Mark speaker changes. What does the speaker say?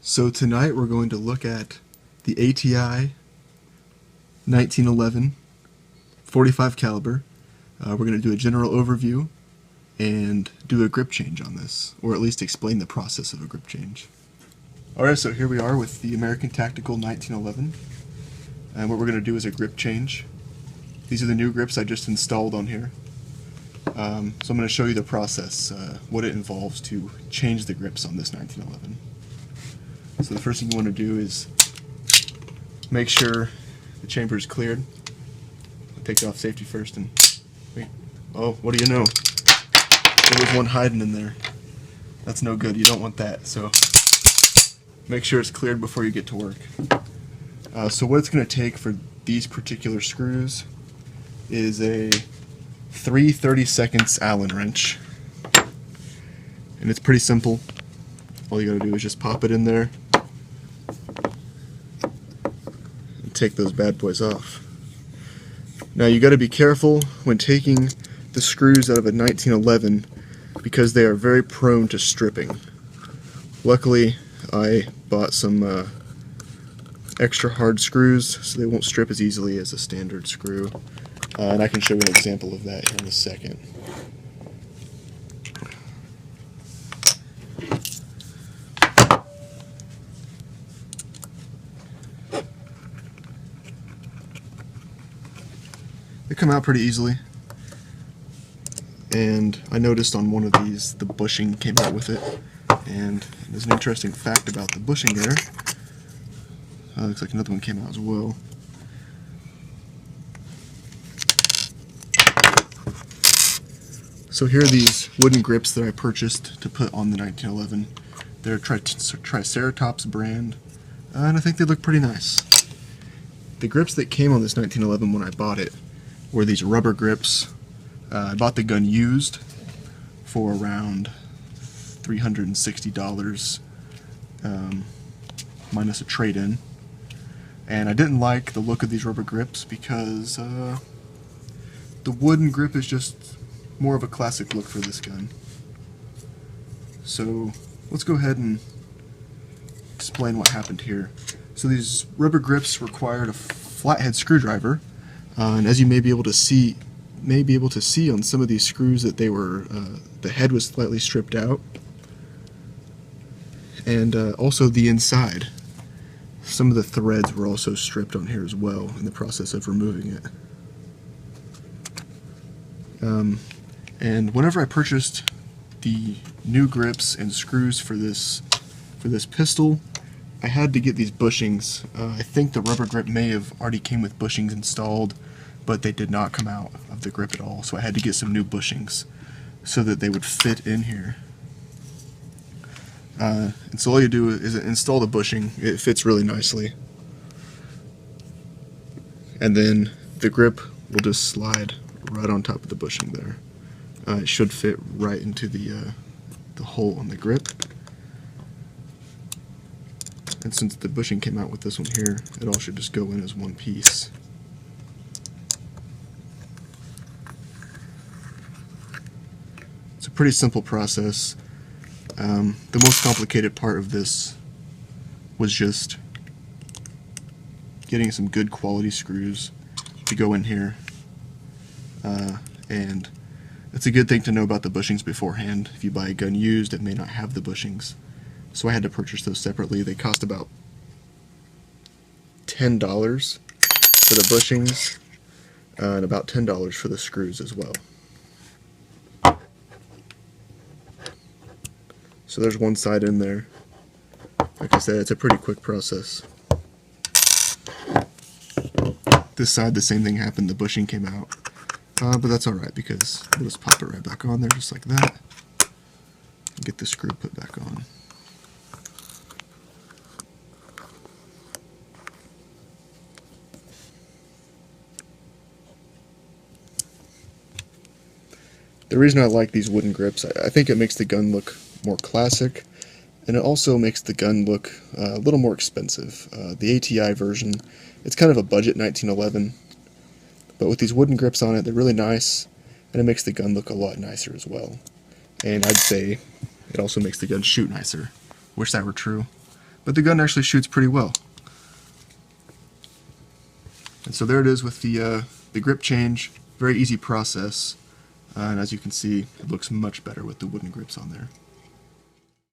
Speaker 1: So tonight we're going to look at the ATI 1911 .45 caliber. We're going to do a general overview and do a grip change on this, or at least explain the process of a grip change. Alright, so here we are with the American Tactical 1911, and what we're going to do is a grip change. These are the new grips I just installed on here. So I'm going to show you the process, what it involves to change the grips on this 1911. So the first thing you want to do is make sure the chamber is cleared. I'll take it off safety first and wait. Oh, what do you know? There was one hiding in there. That's no good. You don't want that. So make sure it's cleared before you get to work. So what it's going to take for these particular screws is a 3/32 Allen wrench, and it's pretty simple. All you got to do is just pop it in there and take those bad boys off. Now you got to be careful when taking the screws out of a 1911 because they are very prone to stripping. Luckily I bought some extra hard screws so they won't strip as easily as a standard screw, and I can show you an example of that here in a second. They come out pretty easily, and I noticed on one of these the bushing came out with it, and there's an interesting fact about the bushing there. Looks like another one came out as well. So here are these wooden grips that I purchased to put on the 1911. They're Triceratops brand, and I think they look pretty nice. The grips that came on this 1911 when I bought it were these rubber grips. I bought the gun used for around $360 minus a trade-in, and I didn't like the look of these rubber grips because the wooden grip is just more of a classic look for this gun. So let's go ahead and explain what happened here. So these rubber grips required a flathead screwdriver, and as you may be able to see on some of these screws that they were the head was slightly stripped out, and also the inside. Some of the threads were also stripped on here as well in the process of removing it. And whenever I purchased the new grips and screws for this pistol, I had to get these bushings. I think the rubber grip may have already came with bushings installed, but they did not come out of the grip at all, so I had to get some new bushings so that they would fit in here. And so all you do is install the bushing. It fits really nicely, and then the grip will just slide right on top of the bushing there. It should fit right into the hole on the grip. And since the bushing came out with this one here, it all should just go in as one piece. It's a pretty simple process. The most complicated part of this was just getting some good quality screws to go in here. And it's a good thing to know about the bushings beforehand. If you buy a gun used, it may not have the bushings. So I had to purchase those separately. They cost about $10 for the bushings, and about $10 for the screws as well. So there's one side in there. Like I said, it's a pretty quick process. This side, the same thing happened. The bushing came out. But that's alright because we'll just pop it right back on there just like that. And get the screw put back on. The reason I like these wooden grips, I think it makes the gun look more classic, and it also makes the gun look a little more expensive. The ATI version, it's kind of a budget 1911, but with these wooden grips on it, they're really nice, and it makes the gun look a lot nicer as well. And I'd say it also makes the gun shoot nicer. Wish that were true. but the gun actually shoots pretty well. And so there it is with the grip change. Very easy process, and as you can see, it looks much better with the wooden grips on there.